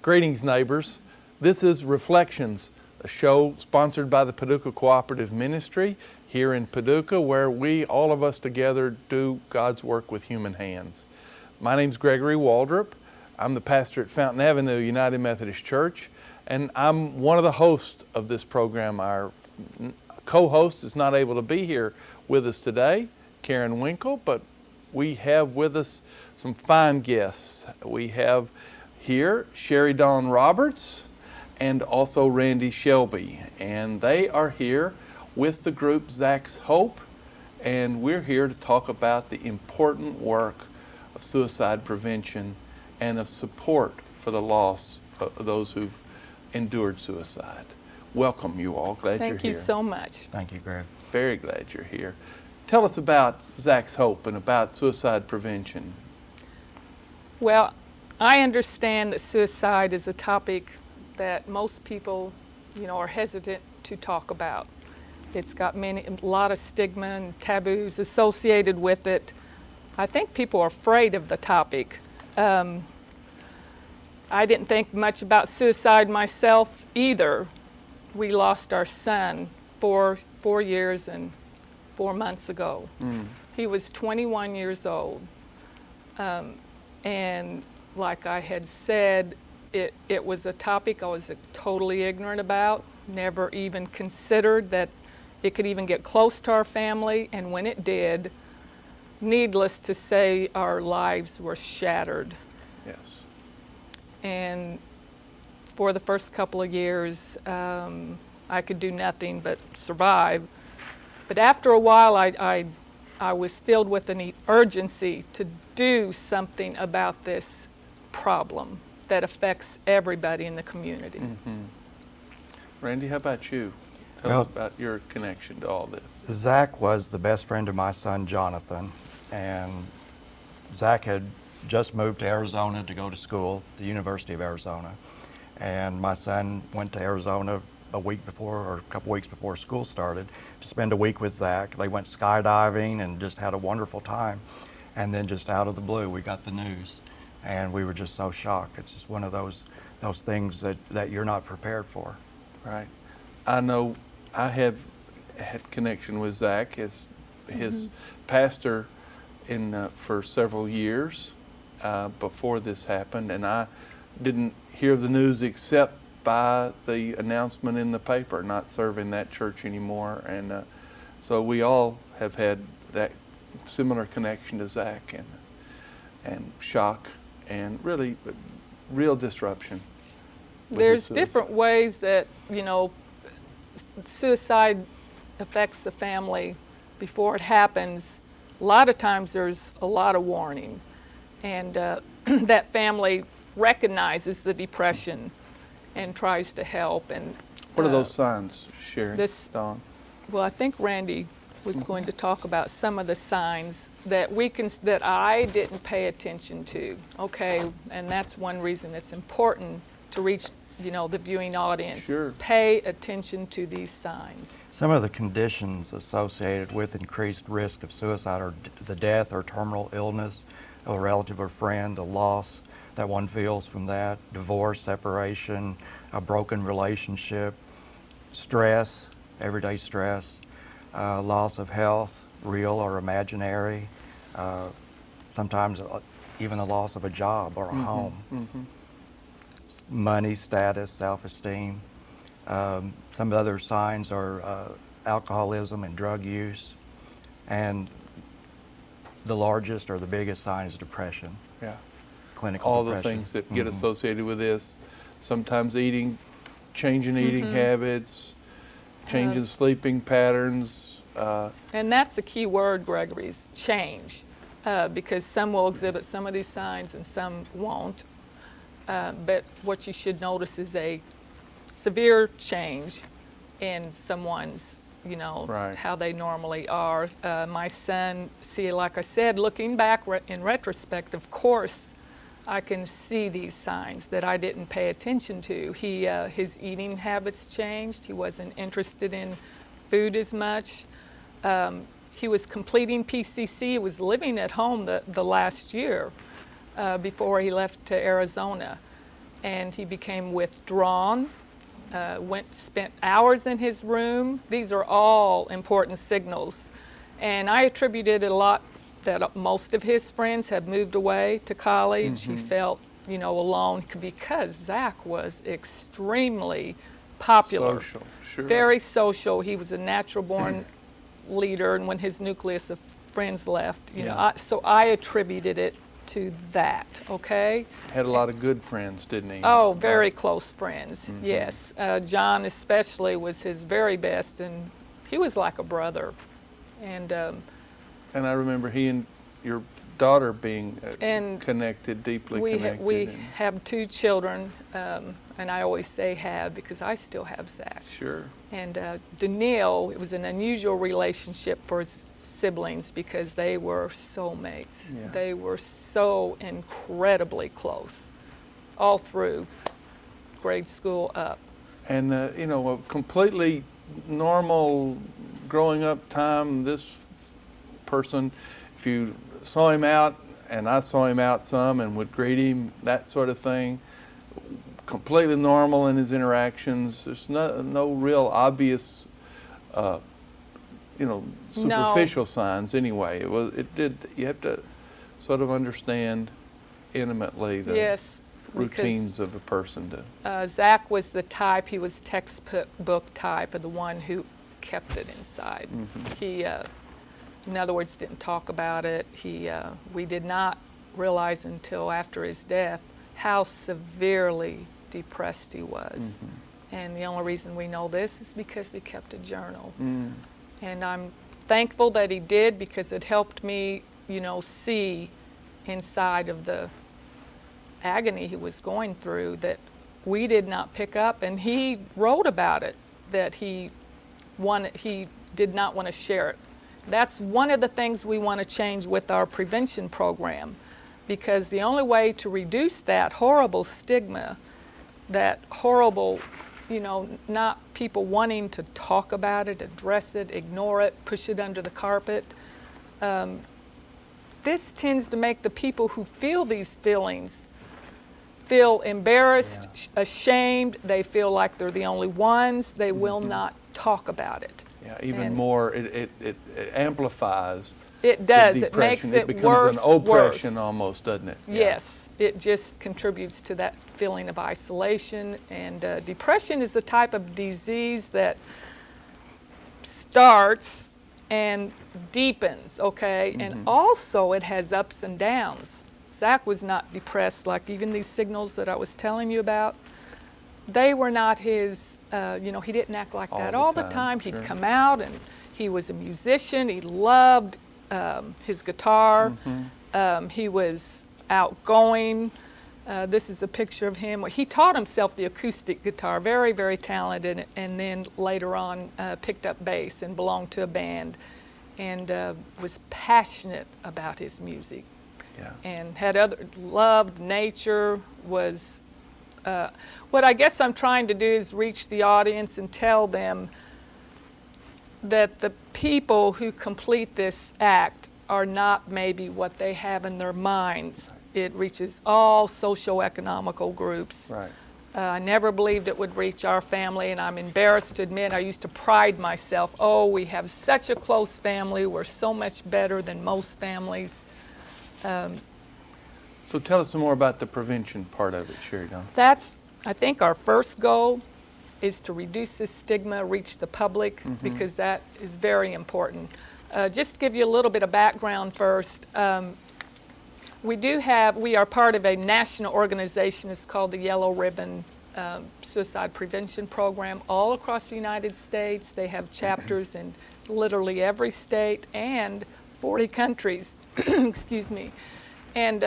Greetings, neighbors. This is Reflections, a show sponsored by the Paducah Cooperative Ministry here in Paducah, where all of us together, do God's work with human hands. My name's Gregory Waldrop. I'm the pastor at Fountain Avenue United Methodist Church, and I'm one of the hosts of this program. Our co-host is not able to be here with us today, Karen Winkle, but we have with us some fine guests. We have here Sharee Dawn Roberts and also Randy Shelby, and they are here with the group Zach's Hope, and we're here to talk about the important work of suicide prevention and of support for the loss of those who've endured suicide. Welcome, you all. Glad you're here. Thank you so much. Thank you, Greg. Very glad you're here. Tell us about Zach's Hope and about suicide prevention. Well, I understand that suicide is a topic that most people, are hesitant to talk about. It's got a lot of stigma and taboos associated with it. I think people are afraid of the topic. I didn't think much about suicide myself either. We lost our son 4 years and 4 months ago. He was 21 years old. And like I had said, it was a topic I was totally ignorant about, never even considered that it could even get close to our family, and when it did, needless to say, our lives were shattered. Yes. And for the first couple of years, I could do nothing but survive. But after a while, I was filled with an urgency to do something about this problem that affects everybody in the community. Mm-hmm. Randy, how about you? Tell us about your connection to all this. Zach was the best friend of my son, Jonathan, and Zach had just moved to Arizona to go to school at the University of Arizona. And my son went to Arizona a couple weeks before school started to spend a week with Zach. They went skydiving and just had a wonderful time. And then just out of the blue, we got the news. And we were just so shocked. It's just one of those things that you're not prepared for. Right. I know I have had connection with Zach as his pastor for several years before this happened, and I didn't hear the news except by the announcement in the paper, not serving that church anymore. And so we all have had that similar connection to Zach, and shock and really real disruption. There's different ways that, suicide affects the family before it happens. A lot of times there's a lot of warning, and that family recognizes the depression and tries to help. And what are those signs, Sharee Dawn? Well, I think Randy was going to talk about some of the signs that that I didn't pay attention to. Okay, and that's one reason it's important to reach the viewing audience. Sure. Pay attention to these signs. Some of the conditions associated with increased risk of suicide are the death or terminal illness of a relative or friend, the loss that one feels from that, divorce, separation, a broken relationship, stress, everyday stress, loss of health, real or imaginary, sometimes even the loss of a job or a home, money, status, self-esteem. Some other signs are alcoholism and drug use, and the largest or the biggest sign is depression. Yeah. Clinical all depression. the things that get associated with this. Sometimes changing eating habits, changing sleeping patterns. And that's the key word, Gregory, is change, because some will exhibit some of these signs and some won't. But what you should notice is a severe change in someone's, Right. how they normally are. My son, like I said, looking back in retrospect, of course, I can see these signs that I didn't pay attention to. His eating habits changed. He wasn't interested in food as much. He was completing PCC. He was living at home the last year before he left to Arizona. and he became withdrawn, spent hours in his room. These are all important signals. And I attributed a lot that most of his friends had moved away to college. He felt, alone because Zach was extremely popular. Social, sure. Very social. He was a natural born leader, and when his nucleus of friends left, so I attributed it to that, okay? Had a lot of good friends, didn't he? Oh, very close friends, yes. John especially was his very best, and he was like a brother. And I remember he and your daughter being And connected, deeply we connected. have 2 children, and I always say have because I still have Zach. Sure. And Daniil, it was an unusual relationship for his siblings because they were soulmates. Yeah. They were so incredibly close all through grade school up. And, a completely normal growing up time, this person, if you saw him out, and I saw him out some and would greet him, that sort of thing, completely normal in his interactions. There's no real obvious, superficial signs anyway. You have to sort of understand intimately the Yes, routines of a person. Zach was the type, he was textbook type of the one who kept it inside. He, in other words, didn't talk about it. We did not realize until after his death how severely depressed he was. And the only reason we know this is because he kept a journal. And I'm thankful that he did because it helped me, see inside of the agony he was going through that we did not pick up. And he wrote about it, that he did not want to share it. That's one of the things we want to change with our prevention program, because the only way to reduce that horrible stigma, that horrible, not people wanting to talk about it, address it, ignore it, push it under the carpet. This tends to make the people who feel these feelings feel embarrassed, ashamed. They feel like they're the only ones. They will not talk about it. Yeah, even more, it amplifies. It does. The It makes depression. it becomes worse. an oppression worse. almost, doesn't it? Yeah. Yes, it just contributes to that feeling of isolation. And depression is a type of disease that starts and deepens, okay? And also it has ups and downs. Zach was not depressed, like even these signals that I was telling you about. They were not his, he didn't act like that all the time. He'd sure. come out and he was a musician. He loved his guitar. He was outgoing. This is a picture of him. He taught himself the acoustic guitar, very, very talented, and then later on picked up bass and belonged to a band and was passionate about his music. Yeah. And loved nature, was, what I guess I'm trying to do is reach the audience and tell them that the people who complete this act are not maybe what they have in their minds. It reaches all socioeconomical groups. Right. I never believed it would reach our family, and I'm embarrassed to admit I used to pride myself, we have such a close family, we're so much better than most families. So tell us some more about the prevention part of it, Sharee Dawn. That's, I think, our first goal is to reduce this stigma, reach the public, because that is very important. Just to give you a little bit of background first, we are part of a national organization. It's called the Yellow Ribbon Suicide Prevention Program all across the United States. They have chapters in literally every state and 40 countries. Excuse me. And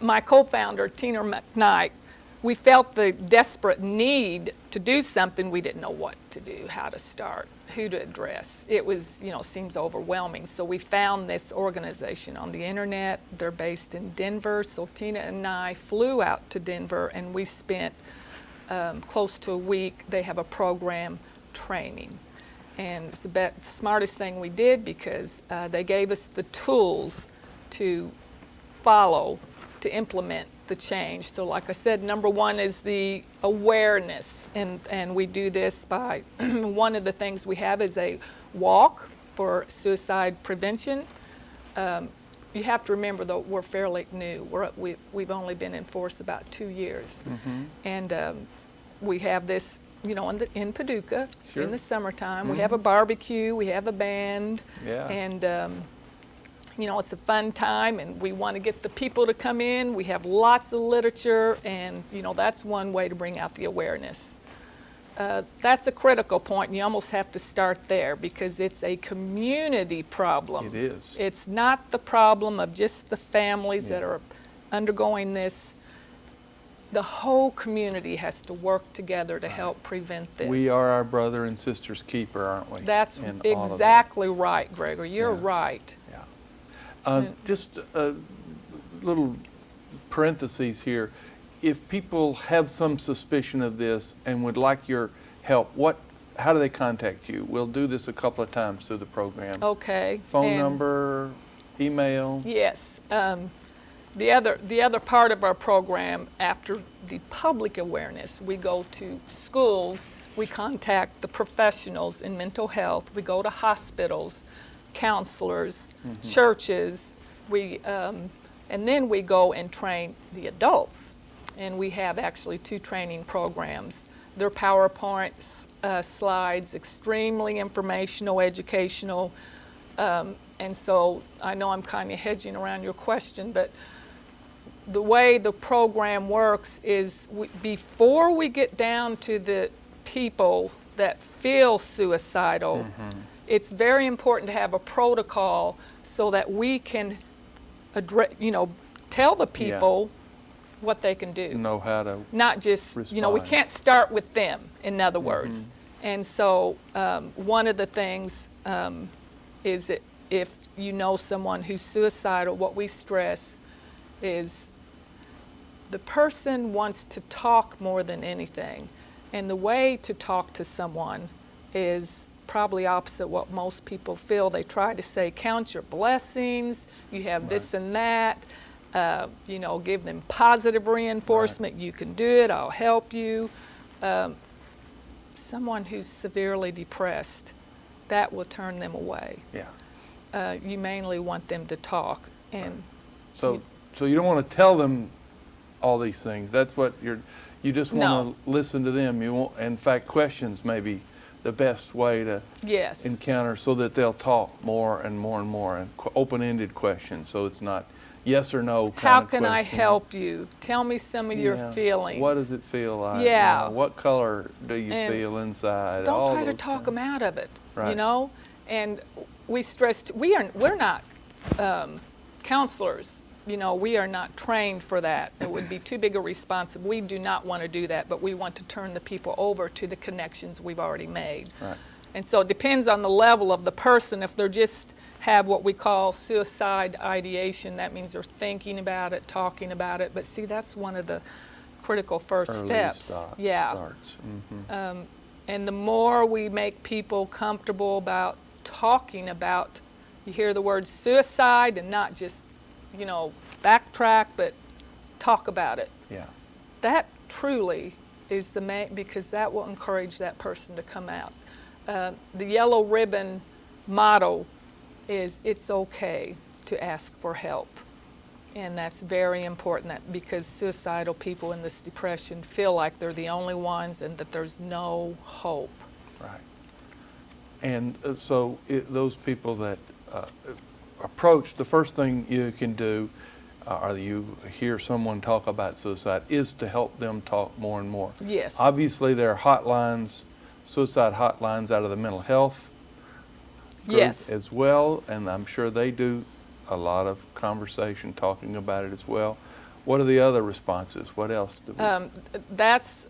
my co-founder, Tina McKnight, we felt the desperate need to do something. We didn't know what to do, how to start, who to address. It was, seems overwhelming. So we found this organization on the internet. They're based in Denver. So Tina and I flew out to Denver and we spent close to a week. They have a program training. And it's the smartest thing we did because they gave us the tools to follow, to implement the change. So like I said, number one is the awareness, and we do this by, one of the things we have is a walk for suicide prevention. You have to remember, though, we're fairly new. We've only been in force about 2 years. And we have this, you know, in Paducah Sure. in the summertime. We have a barbecue, we have a band, Yeah. and you know, it's a fun time, and we want to get the people to come in. We have lots of literature, and you know, that's one way to bring out the awareness. That's a critical point, and you almost have to start there because it's a community problem. It is. It's not the problem of just the families that are undergoing this. The whole community has to work together to help prevent this. We are our brother and sister's keeper, aren't we? That's in all of that? exactly right, Gregory. You're Yeah. right. Yeah. Just a little parentheses here. If people have some suspicion of this and would like your help, how do they contact you? We'll do this a couple of times through the program. Okay. Phone and number, email. Yes. The other part of our program, after the public awareness, we go to schools, we contact the professionals in mental health, we go to hospitals, counselors, churches, and then we go and train the adults. And we have actually 2 training programs. They're PowerPoint slides, extremely informational, educational. And so I know I'm kind of hedging around your question, but the way the program works is before we get down to the people that feel suicidal, it's very important to have a protocol so that we can tell the people what they can do. Know how to Not just, we respond. can't start with them, in other words. And so one of the things is that if you know someone who's suicidal, what we stress is the person wants to talk more than anything. And the way to talk to someone is probably opposite what most people feel. They try to say, count your blessings, you have this and that, give them positive reinforcement, you can do it, I'll help you. Someone who's severely depressed, that will turn them away. Yeah. You mainly want them to talk. And So you don't want to tell them all these things. That's what you just want to listen to them. You want, in fact, questions may be the best way to yes. encounter so that they'll talk more and more and more, and open-ended questions, so it's not yes or no kind How of can I question. help you? Tell me some of your Yeah. feelings. What does it feel like? Yeah. What color do you And feel inside? Don't All try to those talk things. them out of it, Right. And we stressed, we're not counselors. We are not trained for that. It would be too big a responsibility. We do not want to do that, but we want to turn the people over to the connections we've already made. Right. And so it depends on the level of the person. If they're just have what we call suicide ideation, that means they're thinking about it, talking about it. But see, that's one of the critical first Early steps. starts. And the more we make people comfortable about talking about, you hear the word suicide and not just, backtrack, but talk about it. Yeah. That truly is the main, because that will encourage that person to come out. The yellow ribbon motto is it's okay to ask for help. And that's very important because suicidal people in this depression feel like they're the only ones and that there's no hope. Right. And so those people that approach, the first thing you can do, or you hear someone talk about suicide, is to help them talk more and more. Yes. Obviously, there are hotlines, suicide hotlines out of the mental health group Yes. as well, and I'm sure they do a lot of conversation talking about it as well. What are the other responses? What else do we? That's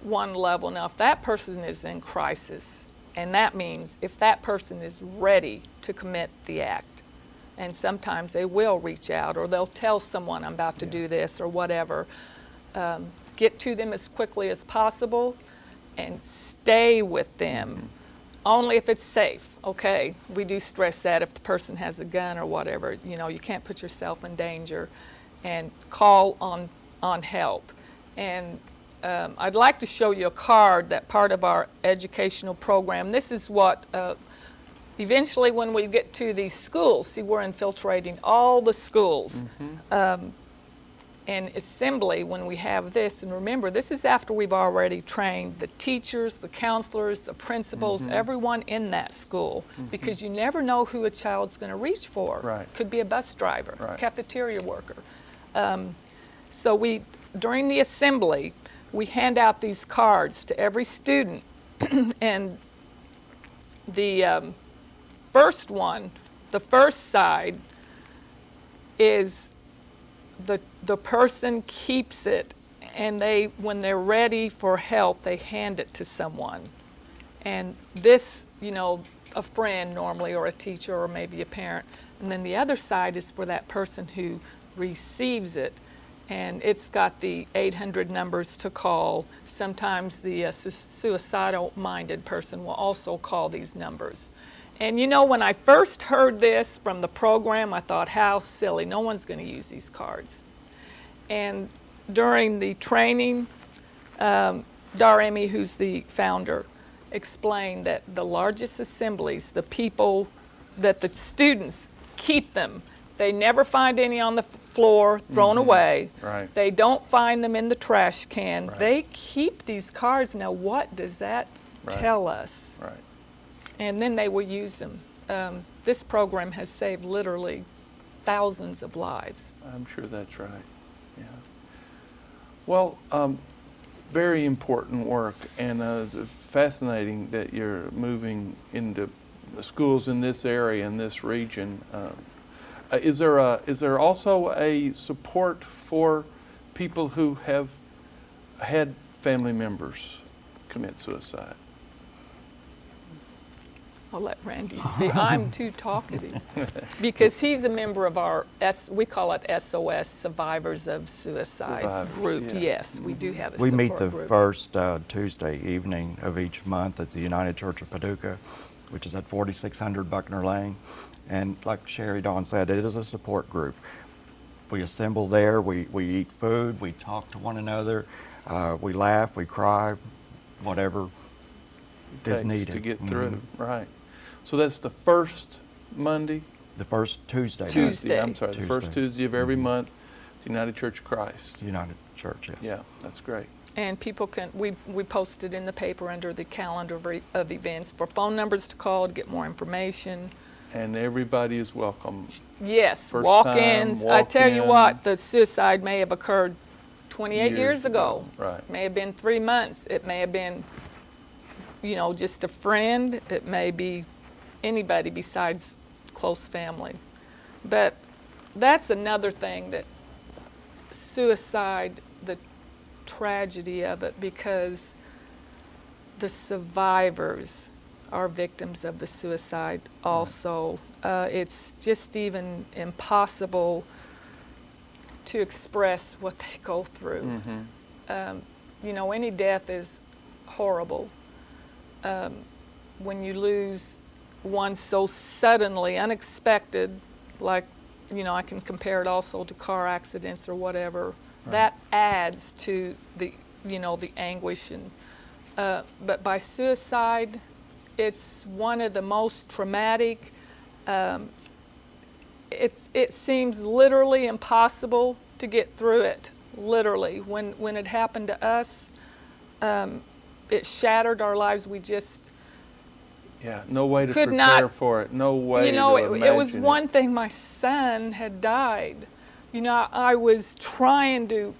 one level. Now, if that person is in crisis, and that means if that person is ready to commit the act, and sometimes they will reach out or they'll tell someone, I'm about to do this or whatever, get to them as quickly as possible and stay with them. Only if it's safe, okay? We do stress that if the person has a gun or whatever, you can't put yourself in danger. and call on help. And I'd like to show you a card that part of our educational program. This is what eventually when we get to these schools, see, we're infiltrating all the schools. And assembly, when we have this, and remember, this is after we've already trained the teachers, the counselors, the principals, everyone in that school, because you never know who a child's going to reach for. Right. Could be a bus driver, Right. cafeteria worker. So during the assembly, we hand out these cards to every student, and the first one, the first side, is the person keeps it, and when they're ready for help, they hand it to someone. And this, a friend normally, or a teacher, or maybe a parent. And then the other side is for that person who receives it. And it's got the 800 numbers to call. Sometimes the suicidal-minded person will also call these numbers. And when I first heard this from the program, I thought, how silly. No one's going to use these cards. And during the training, Daremi, who's the founder, explained that the largest assemblies, the people, that the students keep them. They never find any on the floor thrown away. Right. They don't find them in the trash can. Right. They keep these cards. Now, what does that tell us? Right. And then they will use them. This program has saved literally thousands of lives. I'm sure that's right. Yeah. Well, very important work, and it's fascinating that you're moving into the schools in this area, in this region. Is there also a support for people who have had family members commit suicide? I'll let Randy speak. I'm too talkative because he's a member of our, we call it SOS, Survivors of Suicide Survivors, group. yeah. Yes, we do have a We support meet the group. first Tuesday evening of each month at the United Church of Paducah, which is at 4600 Buckner Lane. And like Sharee Dawn said, it is a support group. We assemble there, we eat food, we talk to one another, we laugh, we cry, whatever is Takes needed. to get through, right. So that's the first Monday? The first Tuesday. Tuesday. I'm sorry, the first Tuesday of every month, the United Church of Christ. United Church, yes. Yeah, that's great. And people can, we posted in the paper under the calendar of events for phone numbers to call to get more information. And everybody is welcome. Yes, First walk-ins. time, I tell you walk-in. what, the suicide may have occurred 28 years ago. Right. It may have been 3 months. It may have been, just a friend. It may be anybody besides close family. But that's another thing, that suicide, the tragedy of it, because the survivors are victims of the suicide also. It's just even impossible to express what they go through. Any death is horrible. When you lose one so suddenly, unexpected, like, I can compare it also to car accidents or whatever, that adds to the, the anguish. And but by suicide, it's one of the most traumatic. It seems literally impossible to get through it. Literally, when it happened to us, it shattered our lives. We just No way to could prepare not, for it. No way to it was imagine one thing. My son had died. I was trying to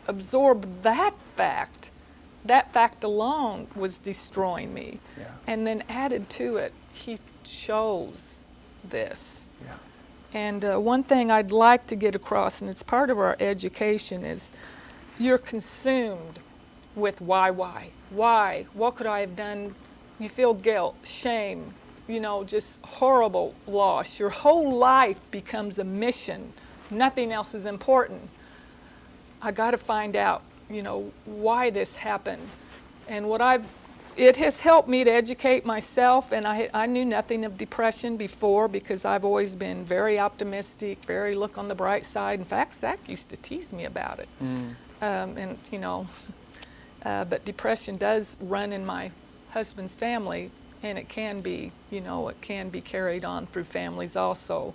absorb that fact. That fact alone was destroying me. Yeah. And then added to it, he chose this. Yeah. And one thing I'd like to get across, and it's part of our education, is you're consumed with why? Why? What could I have done? You feel guilt, shame, just horrible loss. Your whole life becomes a mission. Nothing else is important. I got to find out, why this happened. And what I've It has helped me to educate myself, and I knew nothing of depression before because I've always been very optimistic, very look on the bright side. In fact, Zach used to tease me about it. And, you know, but depression does run in my husband's family, and it can be, you know, it can be carried on through families also.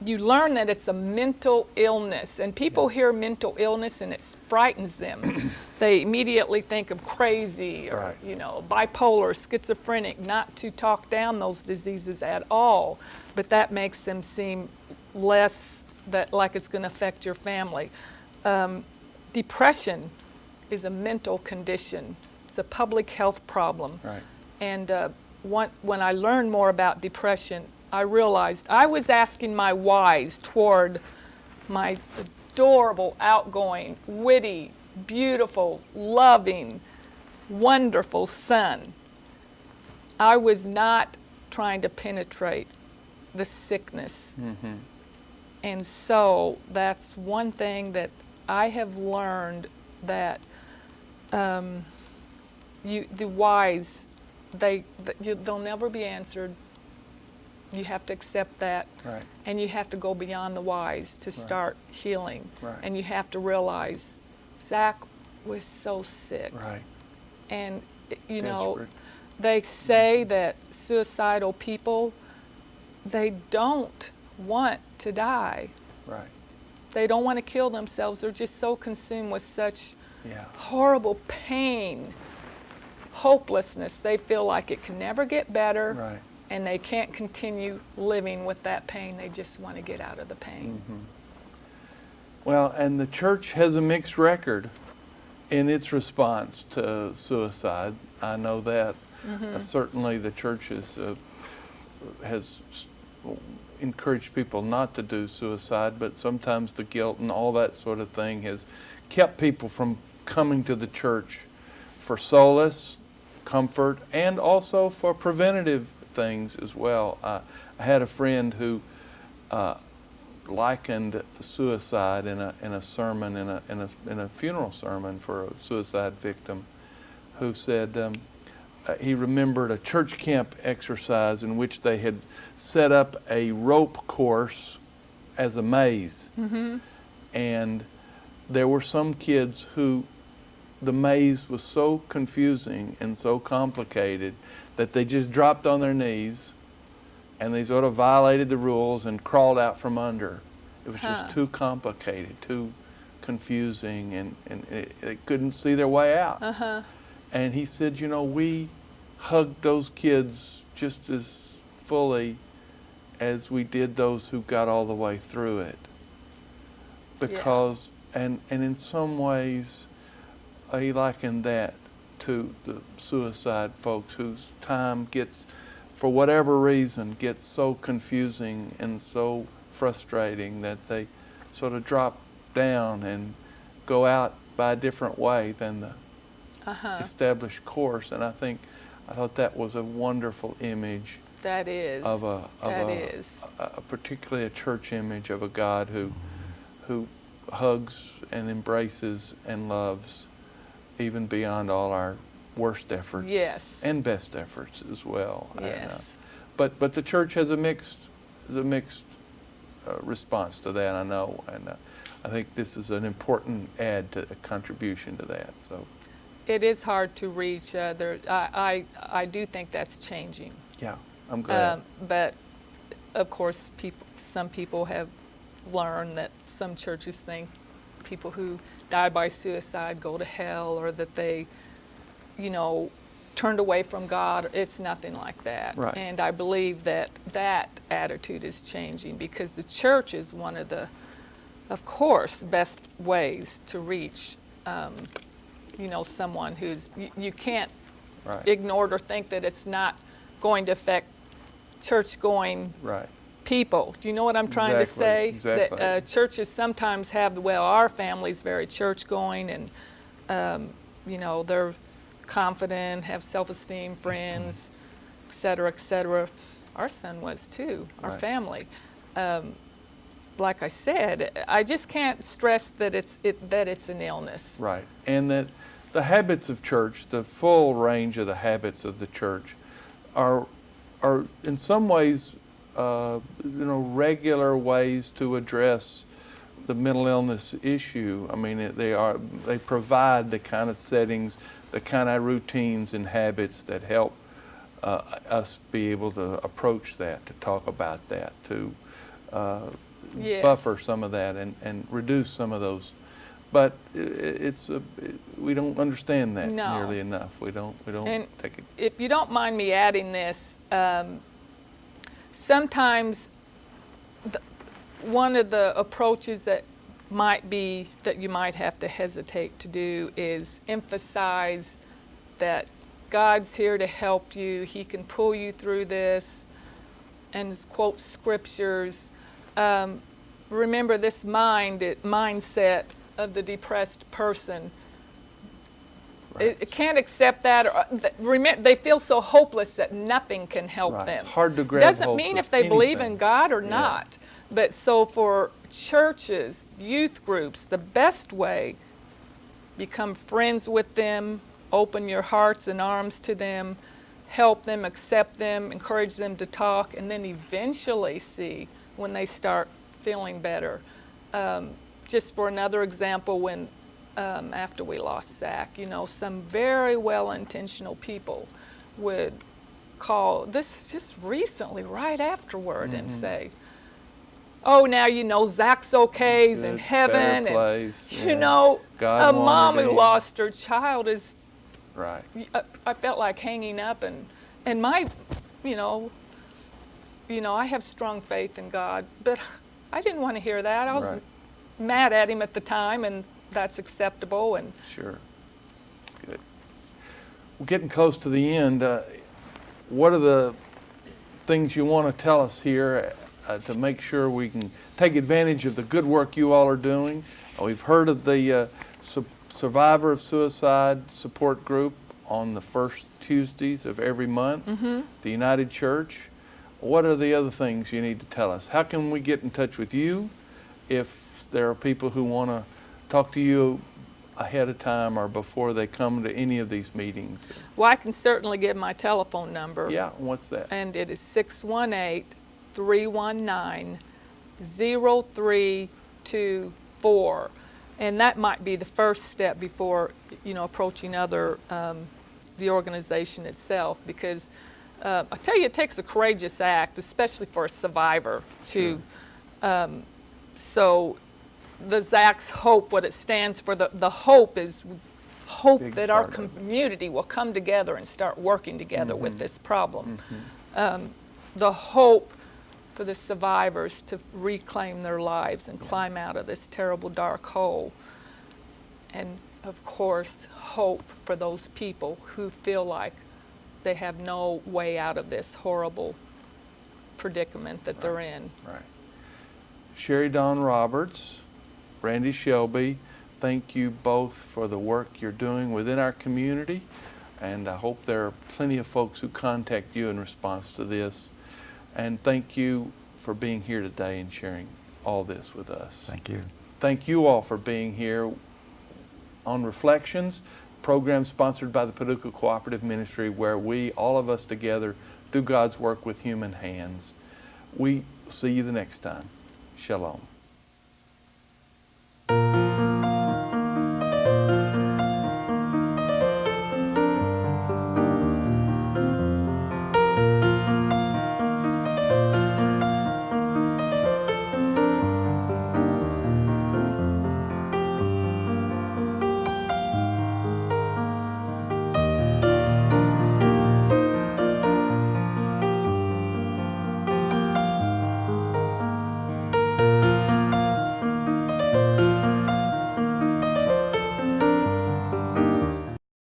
You learn that it's a mental illness, and people hear mental illness and it frightens them. They immediately think of crazy or, Right. you know, bipolar, schizophrenic, not to talk down those diseases at all, but that makes them seem less that like it's going to affect your family. Depression is a mental condition. It's a public health problem. Right. And when I learned more about depression, I realized I was asking my whys toward my adorable, outgoing, witty, beautiful, loving, wonderful son. I was not trying to penetrate the sickness. And so that's one thing that I have learned, that the whys, they'll never be answered. You have to accept that, Right. and you have to go beyond the whys to start healing. Right. And you have to realize Zach was so sick. Right. And, you know, Desperate. they say that suicidal people, they don't want to die. Right. They don't want to kill themselves. They're just so consumed with such Yeah. horrible pain, hopelessness. They feel like it can never get better. Right. And they can't continue living with that pain. They just want to get out of the pain. Well, and the church has a mixed record in its response to suicide. I know that. Certainly the church has encouraged people not to do suicide, but sometimes the guilt and all that sort of thing has kept people from coming to the church for solace, comfort, and also for preventative things as well. I had a friend who likened suicide in a sermon, in a funeral sermon for a suicide victim, who said he remembered a church camp exercise in which they had set up a rope course as a maze, and there were some kids who the maze was so confusing and so complicated that they just dropped on their knees and they sort of violated the rules and crawled out from under. It was just too complicated, too confusing, and they couldn't see their way out. And he said, you know, we hugged those kids just as fully as we did those who got all the way through it. Because, and in some ways, he likened that to the suicide folks whose time gets, for whatever reason, gets so confusing and so frustrating that they sort of drop down and go out by a different way than the established course. And I thought that was a wonderful image. That is. Particularly a church image of a God who hugs and embraces and loves even beyond all our worst efforts. Yes. And best efforts as well. Yes. And, but the church has a mixed response to that, I know, and I think this is an important a contribution to that. So it is hard to reach. I do think that's changing. yeah, I'm glad. But of course, some people have learned that some churches think people who die by suicide go to hell, or that they, you know, turned away from God. It's nothing like that. Right. And I believe that that attitude is changing, because the church is one of the, of course, best ways to reach, you know, someone who's, you can't ignore it or think that it's not going to affect church-going people. Do you know what I'm trying to say? Exactly. That churches sometimes have, well, our family's very church-going, and you know, they're confident, have self-esteem, friends, et cetera, et cetera. Our son was too, our family. Like I said, I just can't stress that it's an illness. Right, and that the habits of church, the full range of the habits of the church, are in some ways, regular ways to address the mental illness issue. I mean, they provide the kind of settings, the kind of routines and habits that help us be able to approach that, to talk about that, to Yes. buffer some of that and reduce some of those. But we don't understand that No. nearly enough. We don't And take it. if you don't mind me adding this, sometimes one of the approaches that you might have to hesitate to do is emphasize that God's here to help you. He can pull you through this, and quote scriptures. Remember this mindset of the depressed person. Right. It can't accept that. They feel so hopeless that nothing can help Right. them. It's hard to grab Doesn't hold mean of if they believe in anything. God or Yeah. not. But so for churches, youth groups, the best way, become friends with them, open your hearts and arms to them, help them, accept them, encourage them to talk, and then eventually see when they start feeling better. Just for another example, when after we lost Zach, some very well-intentional people would call this just recently, right afterward, and say, "Oh, now Zach's okay, he's in Good, heaven," better place, and yeah. God a mom wanted who him. lost her child is. Right. I felt like hanging up, and my, I have strong faith in God, but I didn't want to hear that. I was Right. mad at him at the time, and that's acceptable. And Sure. Good. We're getting close to the end. What are the things you want to tell us here to make sure we can take advantage of the good work you all are doing? We've heard of the Survivor of Suicide support group on the first Tuesdays of every month, the United Church. What are the other things you need to tell us? How can we get in touch with you if there are people who want to talk to you ahead of time or before they come to any of these meetings? well, I can certainly give my telephone number. Yeah, what's that? And it is 618-319-0324. And that might be the first step before, approaching the organization itself, because I tell you, it takes a courageous act, especially for a survivor, to. So, the Zach's Hope, what it stands for, the hope is hope Big that our part of it. community will come together and start working together with this problem. The hope for the survivors to reclaim their lives and climb out of this terrible dark hole. And of course, hope for those people who feel like they have no way out of this horrible predicament that they're in. Right. Sharee Dawn Roberts, Randy Shelby, thank you both for the work you're doing within our community, and I hope there are plenty of folks who contact you in response to this. And thank you for being here today and sharing all this with us. Thank you. Thank you all for being here on Reflections, program sponsored by the Paducah Cooperative Ministry, where we, all of us together, do God's work with human hands. We see you the next time. Shalom.